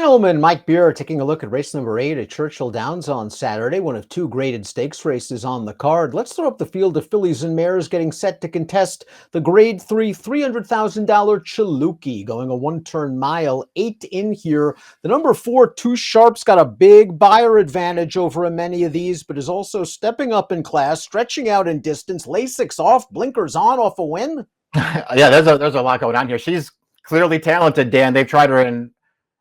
Dan Illman, Mike Beer taking a look at race number 8 at Churchill Downs on Saturday, one of two graded stakes races on the card. Let's throw up the field of fillies and mares getting set to contest the Grade 3 $300,000 Chilukki, going a one-turn mile, 8 in here. The number 4, Two Sharp's got a big buyer advantage over many of these, but is also stepping up in class, stretching out in distance, Lasix off, blinkers on, off a win. Yeah, there's a lot going on here. She's clearly talented, Dan. They've tried her in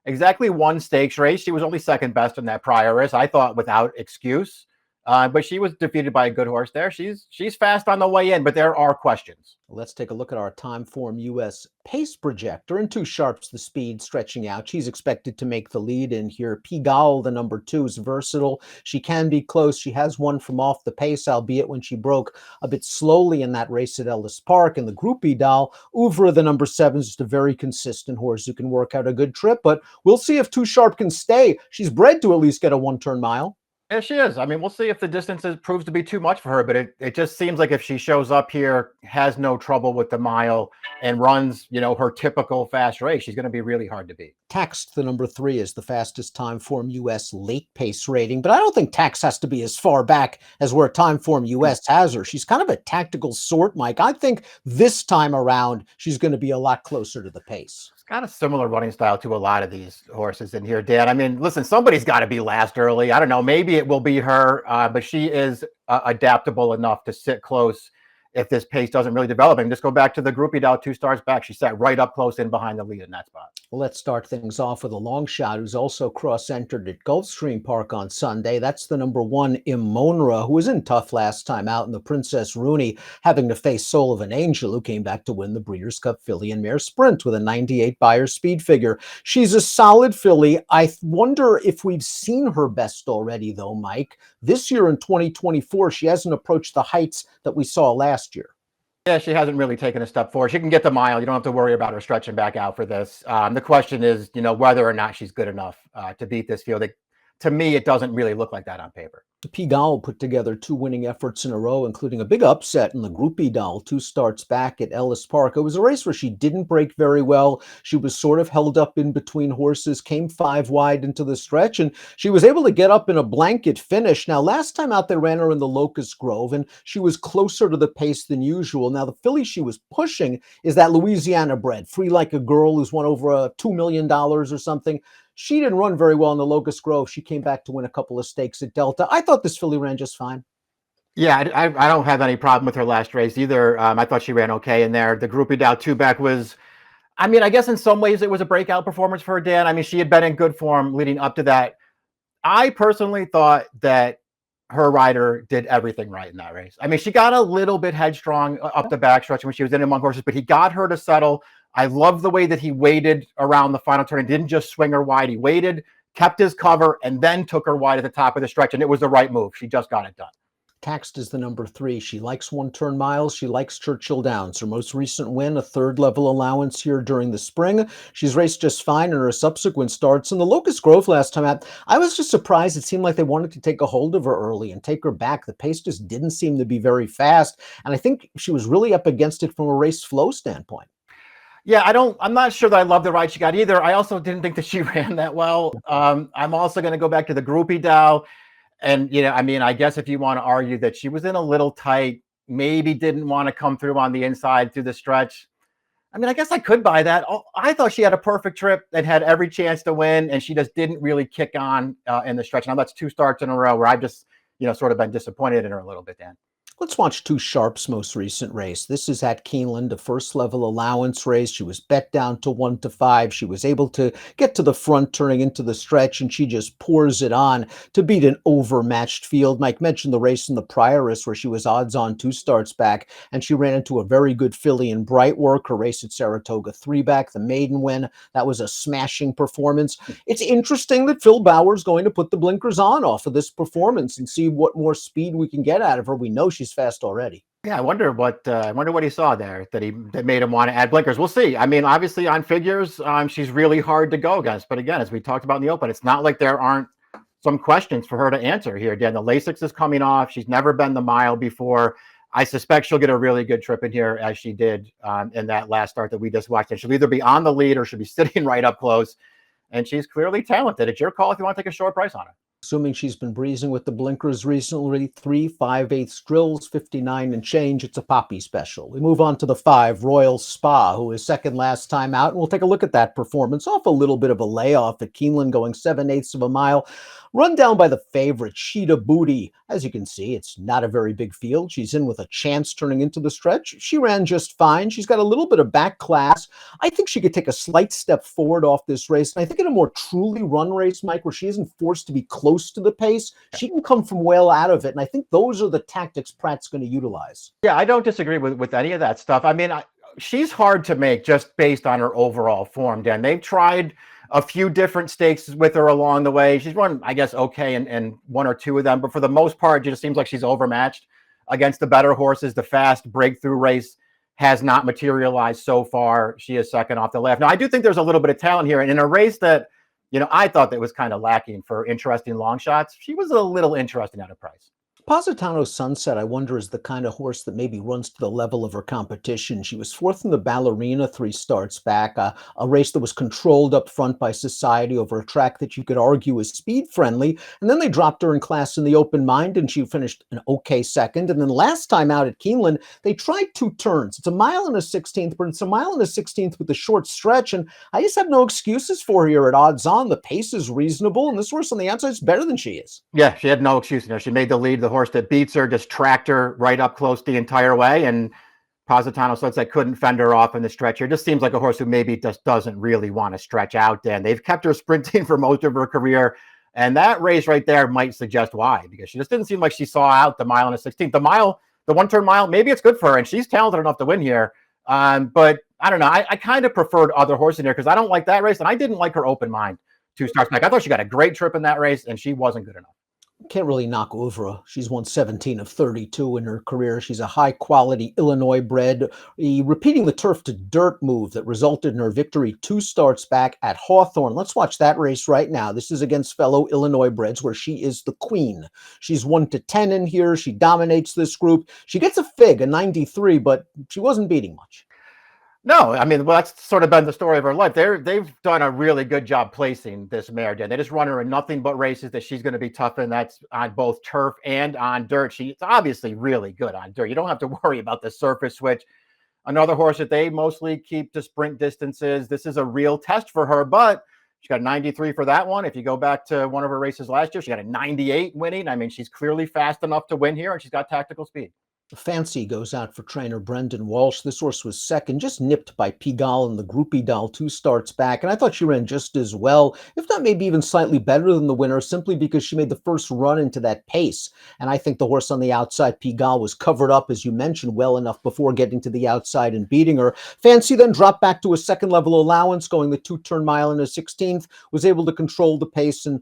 exactly one stakes race. She was only second best in that prior race, I thought, without excuse. But she was defeated by a good horse there. She's fast on the way in, but there are questions. Let's take a look at our Timeform US pace projector, and Two Sharp's the speed stretching out. She's expected to make the lead in here. Pigalle, the number 2, is versatile. She can be close. She has won from off the pace, albeit when she broke a bit slowly in that race at Ellis Park. And the Groupie Doll, Ouvre, the number 7, is just a very consistent horse who can work out a good trip. But we'll see if Two Sharp can stay. She's bred to at least get a one-turn mile. Yeah, she is. I mean, we'll see if the distance proves to be too much for her, but it just seems like if she shows up here, has no trouble with the mile, and runs, her typical fast race, she's going to be really hard to beat. Taxed, the number 3, is the fastest Timeform US late pace rating, but I don't think Tax has to be as far back as where Timeform US has her. She's kind of a tactical sort, Mike. I think this time around, she's going to be a lot closer to the pace. Got a similar running style to a lot of these horses in here, Dan. I mean, listen, somebody's got to be last early. I don't know. Maybe it will be her, but she is adaptable enough to sit close if this pace doesn't really develop. And just go back to the Groupie Doll 2 starts back. She sat right up close in behind the lead in that spot. Well, let's start things off with a long shot who's also cross-entered at Gulfstream Park on Sunday. That's the number 1, Imonra, who was in tough last time out, and the Princess Rooney having to face Soul of an Angel, who came back to win the Breeders' Cup Filly and Mare Sprint with a 98 Beyer speed figure. She's a solid filly. I wonder if we've seen her best already, though, Mike. This year in 2024, she hasn't approached the heights that we saw last year. Yeah, she hasn't really taken a step forward. She can get the mile. You don't have to worry about her stretching back out for this. The question is, whether or not she's good enough to beat this field. To me, it doesn't really look like that on paper. Pigalle put together 2 winning efforts in a row, including a big upset in the Groupie Doll 2 starts back at Ellis Park. It was a race where she didn't break very well. She was sort of held up in between horses, came 5 wide into the stretch, and she was able to get up in a blanket finish. Now, last time out, they ran her in the Locust Grove, and she was closer to the pace than usual. Now, the filly she was pushing is that Louisiana bred, Free Like a Girl, who's won over $2 million or something. She didn't run very well in the Locust Grove. She came back to win a couple of stakes at Delta. I thought this filly ran just fine. Yeah, I don't have any problem with her last race either. I thought she ran okay in there. The Groupie Doll 2 back was, I guess in some ways it was a breakout performance for her, Dan. I mean, she had been in good form leading up to that. I personally thought that her rider did everything right in that race. I mean, she got a little bit headstrong up the backstretch when she was in among horses, but he got her to settle. I love the way that he waited around the final turn and didn't just swing her wide. He waited, kept his cover, and then took her wide at the top of the stretch, and it was the right move. She just got it done. Taxed is the number 3. She likes one-turn miles. She likes Churchill Downs. Her most recent win, a 3rd-level allowance here during the spring. She's raced just fine in her subsequent starts. In the Locust Grove last time out, I was just surprised. It seemed like they wanted to take a hold of her early and take her back. The pace just didn't seem to be very fast, and I think she was really up against it from a race flow standpoint. Yeah, I'm not sure that I love the ride she got either. I also didn't think that she ran that well. I'm also going to go back to the Groupie Doll. And, I guess if you want to argue that she was in a little tight, maybe didn't want to come through on the inside through the stretch. I guess I could buy that. I thought she had a perfect trip and had every chance to win, and she just didn't really kick on in the stretch. Now that's 2 starts in a row where I've just, sort of been disappointed in her a little bit, Dan. Let's watch Two Sharp's most recent race. This is at Keeneland, a 1st-level allowance race. She was bet down to 1-5. She was able to get to the front, turning into the stretch, and she just pours it on to beat an overmatched field. Mike mentioned the race in the prior race where she was odds on 2 starts back, and she ran into a very good filly in Bright Work. Her race at Saratoga 3 back, the maiden win. That was a smashing performance. It's interesting that Phil Bauer's going to put the blinkers on off of this performance and see what more speed we can get out of her. We know she's fast already. Yeah, I wonder what he saw there that made him want to add blinkers. We'll see. Obviously on figures, she's really hard to go against. But again, as we talked about in the open, it's not like there aren't some questions for her to answer here. Again, the Lasix is coming off. She's never been the mile before. I suspect she'll get a really good trip in here, as she did in that last start that we just watched. And she'll either be on the lead or she'll be sitting right up close. and she's clearly talented. It's your call if you want to take a short price on her. Assuming she's been breezing with the blinkers recently, 3 5/8 drills, 59 and change. It's a poppy special. We move on to the 5, Royal Spa, who is second last time out. And we'll take a look at that performance off a little bit of a layoff at Keeneland, going 7/8 of a mile. Run down by the favorite, Cheetah Booty. As you can see, it's not a very big field. She's in with a chance turning into the stretch. She ran just fine. She's got a little bit of back class. I think she could take a slight step forward off this race. And I think in a more truly run race, Mike, where she isn't forced to be close to the pace, she can come from well out of it. And I think those are the tactics Pratt's going to utilize. Yeah, I don't disagree with any of that stuff. I mean, she's hard to make just based on her overall form, Dan. They've tried a few different stakes with her along the way. She's run, I guess, okay in one or two of them, but for the most part, it just seems like she's overmatched against the better horses. The fast breakthrough race has not materialized so far. She is second off the left. Now, I do think there's a little bit of talent here, and in a race that, I thought that was kind of lacking for interesting long shots, she was a little interesting at a price. Positano Sunset, I wonder, is the kind of horse that maybe runs to the level of her competition. She was fourth in the Ballerina 3 starts back, a race that was controlled up front by Society over a track that you could argue is speed-friendly. And then they dropped her in class in the Open Mind, and she finished an okay second. And then last time out at Keeneland, they tried 2 turns. It's a mile and a 16th, but it's a mile and a 16th with a short stretch. And I just have no excuses for her here at odds on. The pace is reasonable, and this horse on the outside is better than she is. Yeah, she had no excuse. She made the lead. The horse that beats her just tracked her right up close the entire way, and Positano Sunset couldn't fend her off in the stretch here. Just seems like a horse who maybe just doesn't really want to stretch out, Dan. They've kept her sprinting for most of her career, and that race right there might suggest why, because she just didn't seem like she saw out the mile and a 16th. The one-turn mile, maybe it's good for her, and she's talented enough to win here, but I don't know. I kind of preferred other horses in here because I don't like that race, and I didn't like her Open Mind 2 starts back. I thought she got a great trip in that race, and she wasn't good enough. Can't really knock Ouvra. She's won 17 of 32 in her career. She's a high-quality Illinois bred, repeating the turf to dirt move that resulted in her victory 2 starts back at Hawthorne. Let's watch that race right now. This is against fellow Illinois breds, where she is the queen. She's 1-10 in here. She dominates this group. She gets a fig, a 93, but she wasn't beating much. No, I mean, well, that's sort of been the story of her life. They've done a really good job placing this mare, Dan. They just run her in nothing but races that she's going to be tough in. That's on both turf and on dirt. She's obviously really good on dirt. You don't have to worry about the surface switch. Another horse that they mostly keep to sprint distances. This is a real test for her, but she got a 93 for that one. If you go back to one of her races last year, she got a 98 winning. I mean, she's clearly fast enough to win here, and she's got tactical speed. Fancy goes out for trainer Brendan Walsh. This horse was second, just nipped by Pigalle in the Groupie Doll 2 starts back. And I thought she ran just as well, if not maybe even slightly better than the winner, simply because she made the first run into that pace. And I think the horse on the outside, Pigalle, was covered up, as you mentioned, well enough before getting to the outside and beating her. Fancy then dropped back to a second level allowance, going the 2-turn mile and a 16th, was able to control the pace, and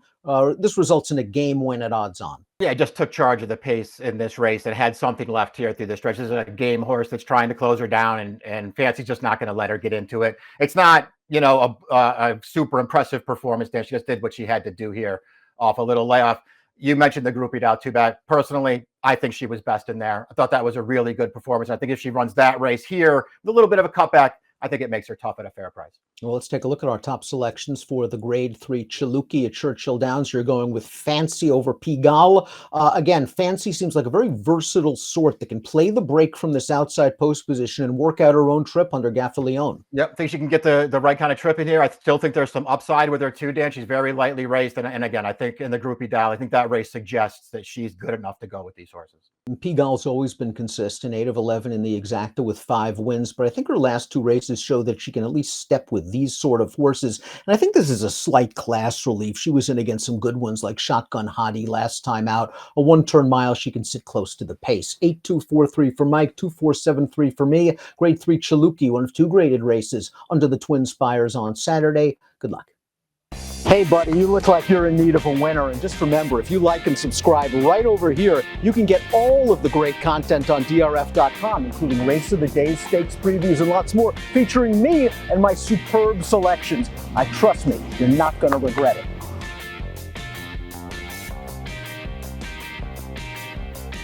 this results in a game win at odds on. Yeah, just took charge of the pace in this race and had something left here through the stretch. This is a game horse that's trying to close her down, and Fancy's just not going to let her get into it. It's not, a super impressive performance there. She just did what she had to do here off a little layoff. You mentioned the Groupie Doll 2 back. Personally, I think she was best in there. I thought that was a really good performance. I think if she runs that race here with a little bit of a cutback, I think it makes her tough at a fair price. Well, let's take a look at our top selections for the Grade 3 Chilukki at Churchill Downs. You're going with Fancy over Pigalle. Again, Fancy seems like a very versatile sort that can play the break from this outside post position and work out her own trip under Gaffalione. Yep, I think she can get the right kind of trip in here. I still think there's some upside with her too, Dan. She's very lightly raced. And again, I think in the Groupie Doll, I think that race suggests that she's good enough to go with these horses. Pigalle's always been consistent, 8 of 11 in the exacta with 5 wins, but I think her last 2 races show that she can at least step with these sort of horses. And I think this is a slight class relief. She was in against some good ones like Shotgun Hottie last time out. A 1-turn mile, she can sit close to the pace. 8-2-4-3 for Mike, 2-4-7-3 for me. Grade 3 Chilukki, one of 2 graded races under the Twin Spires on Saturday. Good luck. Hey buddy, you look like you're in need of a winner, and just remember, if you like and subscribe right over here, you can get all of the great content on DRF.com, including Race of the Day, stakes previews, and lots more, featuring me and my superb selections. Trust me, you're not going to regret it.